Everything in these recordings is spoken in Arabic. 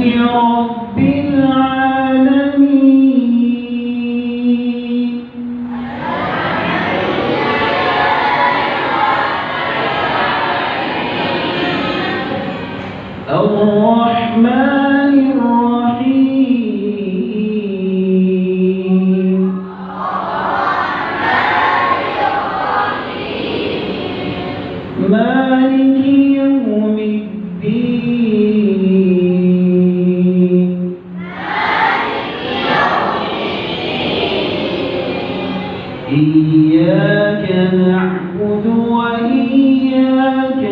رب العالمين الرحمن الرحيم مالك يوم الدين إياك نعبد وإياك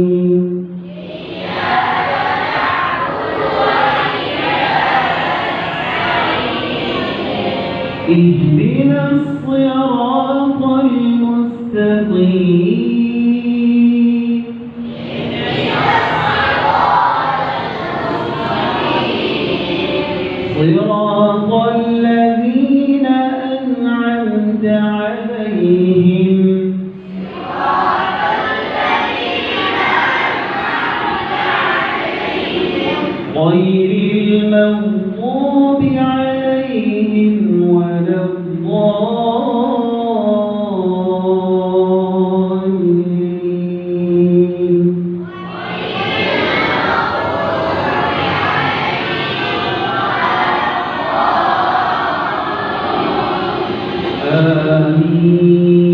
نستعين اهدنا الصراط المستقيم صراط الذين أنعمت عليهم غير المغضوب عليهم ولا الضالين آمين